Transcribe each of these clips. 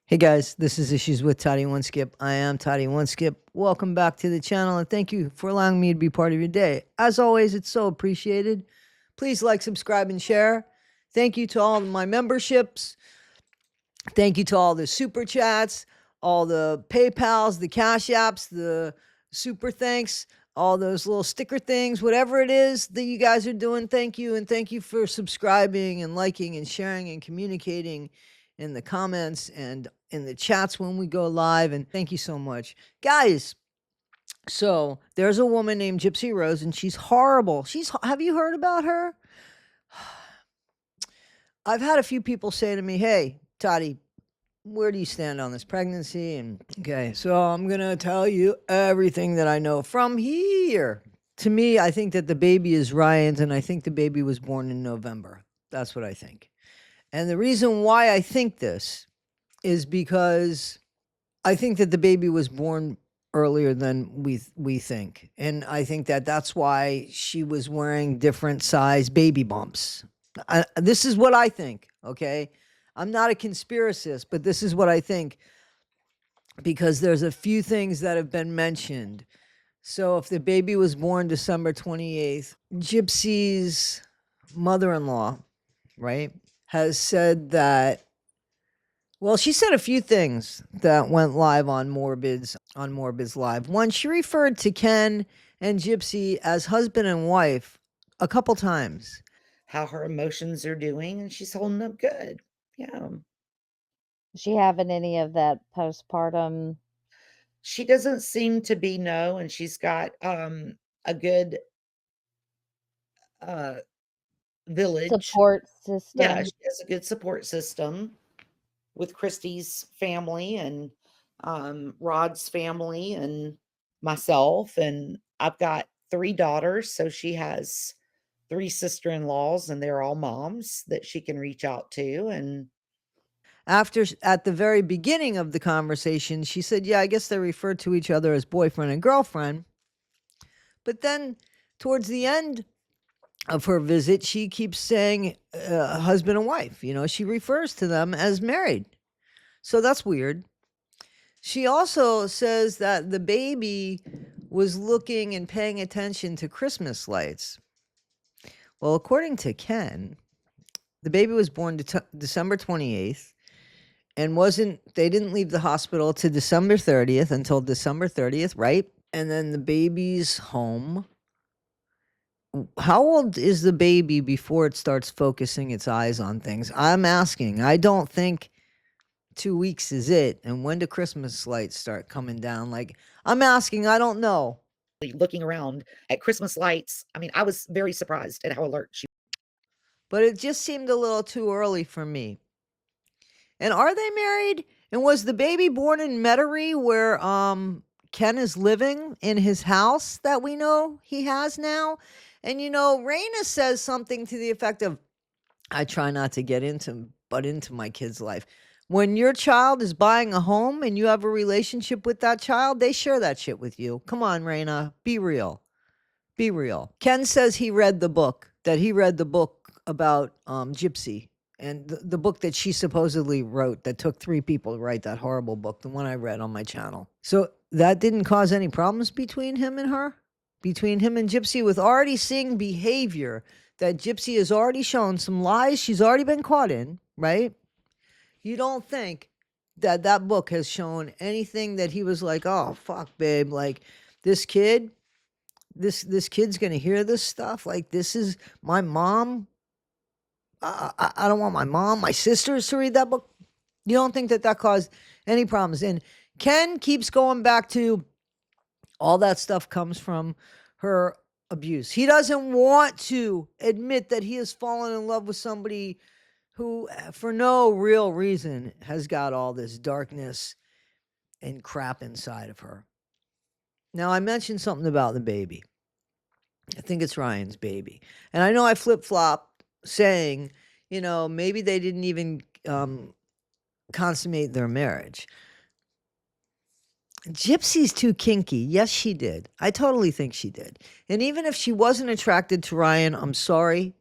Hey guys, this is Issues with Toddy One Skip. I am Toddy One Skip. Welcome back to the channel and thank you for allowing me to be part of your day. As always, it's so appreciated. Please like, subscribe, and share. Thank you to all of my memberships. Thank you to all the super chats, all the PayPals, the Cash Apps, the super thanks, all those little sticker things, whatever it is that you guys are doing. Thank you. And thank you for subscribing and liking and sharing and communicating in the comments and in the chats when we go live. And thank you so much. Guys, so there's a woman named Gypsy Rose and she's horrible. Have you heard about her? I've had a few people say to me, hey, Toddy, where do you stand on this pregnancy? And okay, so I'm going to tell you everything that I know from here. To me, I think that the baby is Ryan's and I think the baby was born in November. That's what I think. And the reason why I think this is because I think that the baby was born earlier than we think. And I think that that's why she was wearing different size baby bumps. This is what I think, okay? I'm not a conspiracist, but this is what I think because there's a few things that have been mentioned. So if the baby was born December 28th, Gypsy's mother-in-law, right, has said that, well, she said a few things that went live on Morbid's Live. One, she referred to Ken and Gypsy as husband and wife a couple times. How her emotions are doing, and she's holding up good. Yeah. Is she having any of that postpartum? She doesn't seem to be, no, and she's got a good village. Support Yeah, system? she has a good support system with Christy's family and Rod's family and myself, and I've got 3 daughters, so she has 3 sister-in-laws, and they're all moms that she can reach out to. And At the very beginning of the conversation, she said, yeah, I guess they refer to each other as boyfriend and girlfriend. But then towards the end of her visit, she keeps saying husband and wife. You know, she refers to them as married. So that's weird. She also says that the baby was looking and paying attention to Christmas lights. Well, according to Ken, the baby was born December 28th and they didn't leave the hospital to December 30th until December 30th, right? And then the baby's home. How old is the baby before it starts focusing its eyes on things? I'm asking. I don't think 2 weeks is it. And when do Christmas lights start coming down? Like, I'm asking. I don't know. looking around at Christmas lights, I mean, I was very surprised at how alert she. But it just seemed a little too early for me. And are they married? And was the baby born in Metairie where Ken is living in his house that we know he has now? And you know, Raina says something to the effect of, I try not to get into my kid's life. When your child is buying a home and you have a relationship with that child, they share that shit with you. Come on, Raina, be real. Be real. Ken says he read the book about Gypsy and the book that she supposedly wrote that took 3 people to write that horrible book, the one I read on my channel. So that didn't cause any problems between him and her? Between him and Gypsy, with already seeing behavior that Gypsy has already shown, some lies she's already been caught in, right? You don't think that that book has shown anything that he was like, oh, fuck, babe, like this kid's going to hear this stuff. Like, this is my mom. I don't want my sisters to read that book. You don't think that that caused any problems. And Ken keeps going back to all that stuff comes from her abuse. He doesn't want to admit that he has fallen in love with somebody who, for no real reason, has got all this darkness and crap inside of her. Now, I mentioned something about the baby. I think it's Ryan's baby. And I know I flip-flopped saying, you know, maybe they didn't even consummate their marriage. Gypsy's too kinky. Yes, she did. I totally think she did. And even if she wasn't attracted to Ryan, I'm sorry.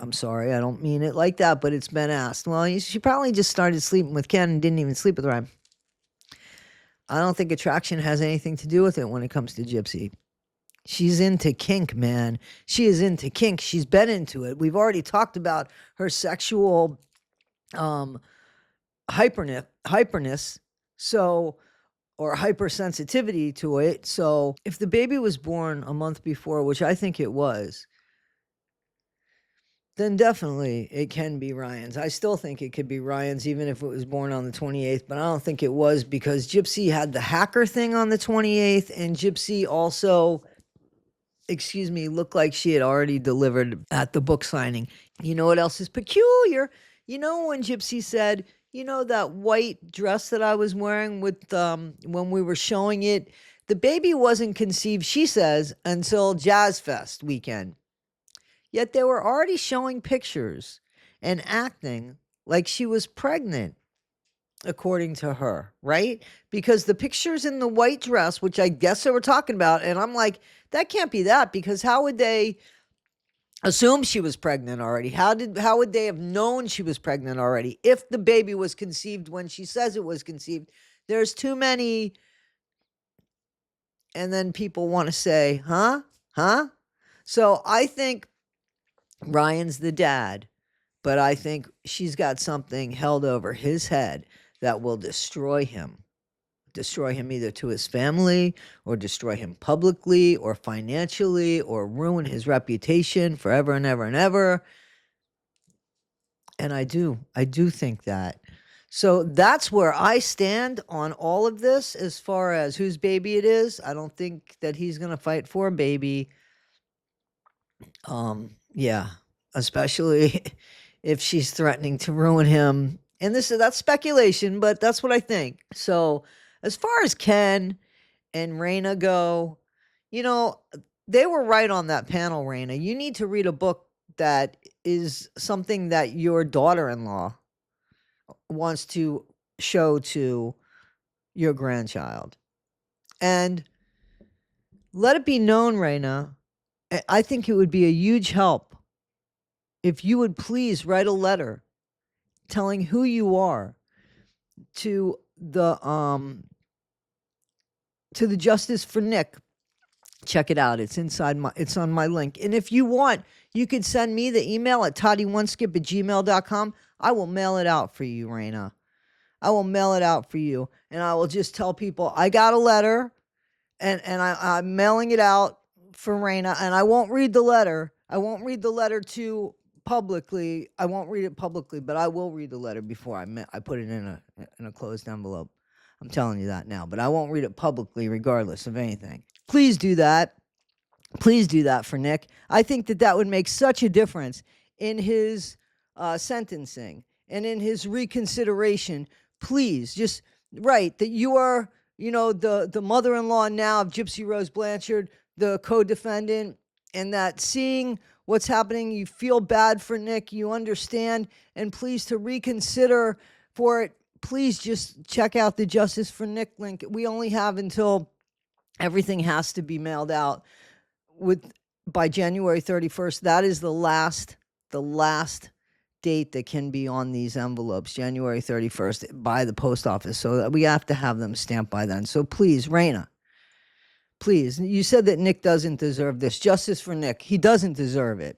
I'm sorry, I don't mean it like that, but it's been asked. Well, she probably just started sleeping with Ken and didn't even sleep with Ryan. I don't think attraction has anything to do with it when it comes to Gypsy. She's into kink, man. She is into kink. She's been into it. We've already talked about her sexual hyperness, so, or hypersensitivity to it. So if the baby was born a month before, which I think it was, then definitely it can be Ryan's. I still think it could be Ryan's, even if it was born on the 28th, but I don't think it was, because Gypsy had the hacker thing on the 28th, and Gypsy also, looked like she had already delivered at the book signing. You know what else is peculiar? You know when Gypsy said, you know that white dress that I was wearing with when we were showing it, the baby wasn't conceived, she says, until Jazz Fest weekend. Yet they were already showing pictures and acting like she was pregnant, according to her, right? Because the pictures in the white dress, which I guess they were talking about, and I'm like, that can't be that, because how would they assume she was pregnant already? How would they have known she was pregnant already if the baby was conceived when she says it was conceived? There's too many, and then people want to say, huh? So I think Ryan's the dad, but I think she's got something held over his head that will destroy him either to his family, or destroy him publicly or financially, or ruin his reputation forever and ever and ever. And I do think that. So that's where I stand on all of this as far as whose baby it is. I don't think that he's going to fight for a baby. Yeah, especially if she's threatening to ruin him. And that's speculation, but that's what I think. So as far as Ken and Raina go, they were right on that panel, Raina. You need to read a book that is something that your daughter-in-law wants to show to your grandchild. And let it be known, Raina, I think it would be a huge help if you would please write a letter telling who you are to the Justice for Nick. Check it out. It's on my link. And if you want, you could send me the email at toddy1skip@gmail.com. I will mail it out for you, Raina. I will mail it out for you. And I will just tell people I got a letter, and I'm mailing it out for Raina. And I won't read the letter. I won't read the letter publicly. I won't read it publicly, but I will read the letter before I put it in a closed envelope. I'm telling you that now, but I won't read it publicly regardless of anything. Please do that. Please do that for Nick. I think that would make such a difference in his sentencing and in his reconsideration. Please just write that you are, the mother-in-law now of Gypsy Rose Blanchard, the co-defendant, and that seeing what's happening, you feel bad for Nick, you understand, and please to reconsider for it. Please just check out the Justice for Nick link. We only have until everything has to be mailed out by January 31st. That is the last date that can be on these envelopes, January 31st, by the post office. So that we have to have them stamped by then. So please, Raina, please. You said that Nick doesn't deserve this. Justice for Nick. He doesn't deserve it.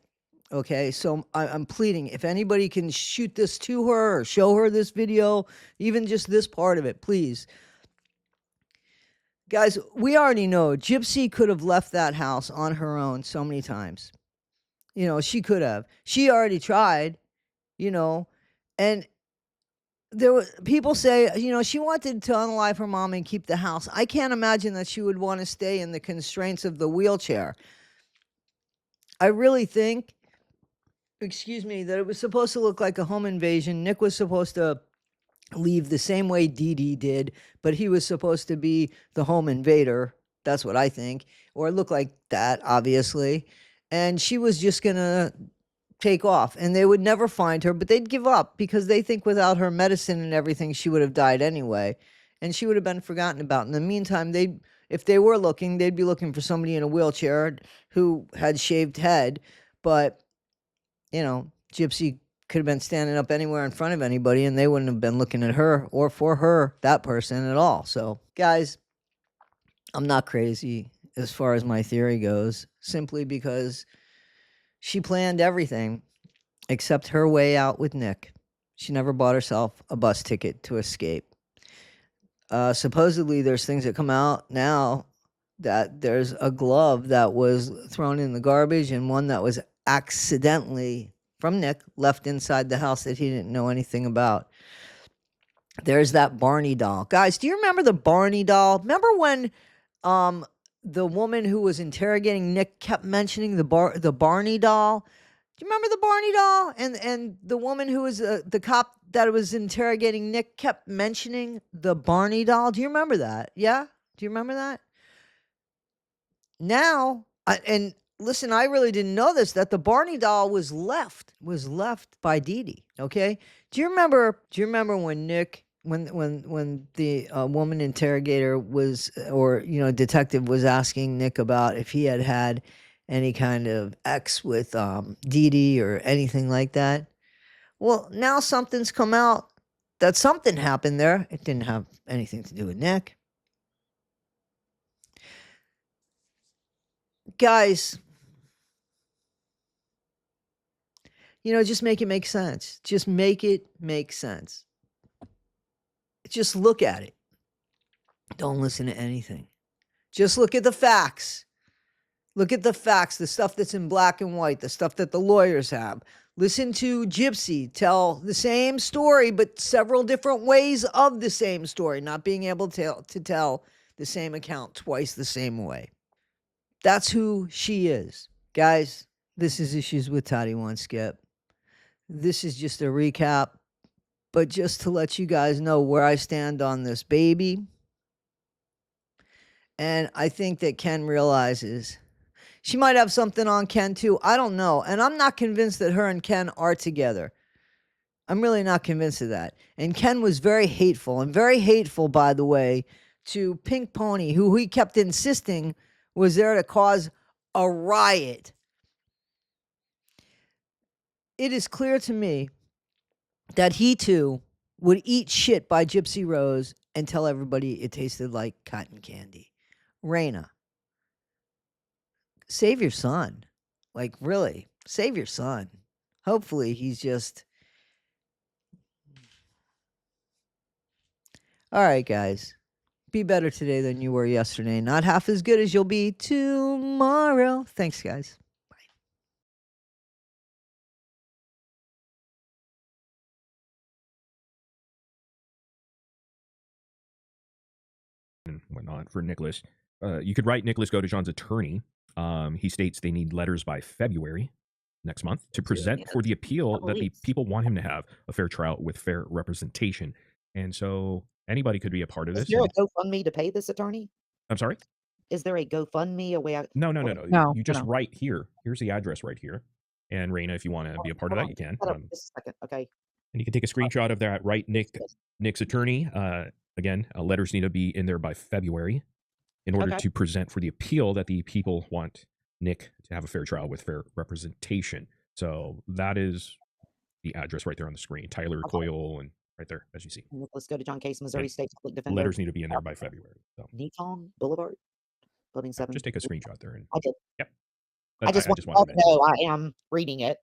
Okay, so I'm pleading, if anybody can shoot this to her or show her this video, even just this part of it, please. Guys, we already know Gypsy could have left that house on her own so many times. She could have. She already tried, and there were people say, she wanted to unalive her mom and keep the house. I can't imagine that she would want to stay in the constraints of the wheelchair. I really think, that it was supposed to look like a home invasion. Nick was supposed to leave the same way Dee Dee did, but he was supposed to be the home invader. That's what I think. Or look like that, obviously. And she was just going to take off, and they would never find her, but they'd give up because they think without her medicine and everything, she would have died anyway, and she would have been forgotten about. In the meantime, if they were looking, they'd be looking for somebody in a wheelchair who had shaved head, but Gypsy could have been standing up anywhere in front of anybody and they wouldn't have been looking at her or for her, that person at all. So, guys, I'm not crazy as far as my theory goes, simply because she planned everything except her way out with Nick. She never bought herself a bus ticket to escape. Supposedly, there's things that come out now that there's a glove that was thrown in the garbage and one that was accidentally from Nick left inside the house that he didn't know anything about. There's that Barney doll. Guys, do you remember the Barney doll? Remember when the woman who was interrogating Nick kept mentioning the Barney doll? Do you remember the Barney doll? And the woman who was the cop that was interrogating Nick kept mentioning the Barney doll. Do you remember that? Yeah? Do you remember that? Now, and listen, I really didn't know this, that the Barney doll was left by Dee Dee. Okay. Do you remember when Nick, when the woman interrogator was, or, detective was asking Nick about if he had any kind of ex with Dee Dee or anything like that? Well, now something's come out that something happened there. It didn't have anything to do with Nick. Guys, just make it make sense. Just make it make sense. Just look at it. Don't listen to anything. Just look at the facts. Look at the facts, the stuff that's in black and white, the stuff that the lawyers have. Listen to Gypsy tell the same story, but several different ways of the same story, not being able to tell the same account twice the same way. That's who she is. Guys, this is Issues with Toddy One Skip. This is just a recap, but just to let you guys know where I stand on this baby. And I think that Ken realizes she might have something on Ken too. I don't know. And I'm not convinced that her and Ken are together. I'm really not convinced of that. And Ken was very hateful, by the way, to Pink Pony, who he kept insisting was there to cause a riot. It is clear to me that he too would eat shit by Gypsy Rose and tell everybody it tasted like cotton candy. Raina, save your son. Like, really, save your son. Hopefully he's just... All right, guys. Be better today than you were yesterday. Not half as good as you'll be tomorrow. Thanks, guys. And whatnot for Nicholas. You could write Nicholas Godejohn's attorney. He states they need letters by February next month to present for the appeal that the people want him to have a fair trial with fair representation. And so anybody could be a part of this. Is there a GoFundMe to pay this attorney? I'm sorry? Is there a GoFundMe, a way out? No. No, You just no. write here. Here's the address right here. And Raina, if you want to be a part of that, you can. Just a second. Okay. And you can take a screenshot of that. Write Nick's attorney. Again, letters need to be in there by February in order to present for the appeal that the people want Nick to have a fair trial with fair representation. So that is the address right there on the screen. Tyler Coyle, and right there, as you see. Nicholas Godejohn case, Missouri State Public Defender. Letters need to be in there by February. So Nifong Boulevard, Building 7. just take a screenshot there. And I did. Yep. I just want to know I am reading it.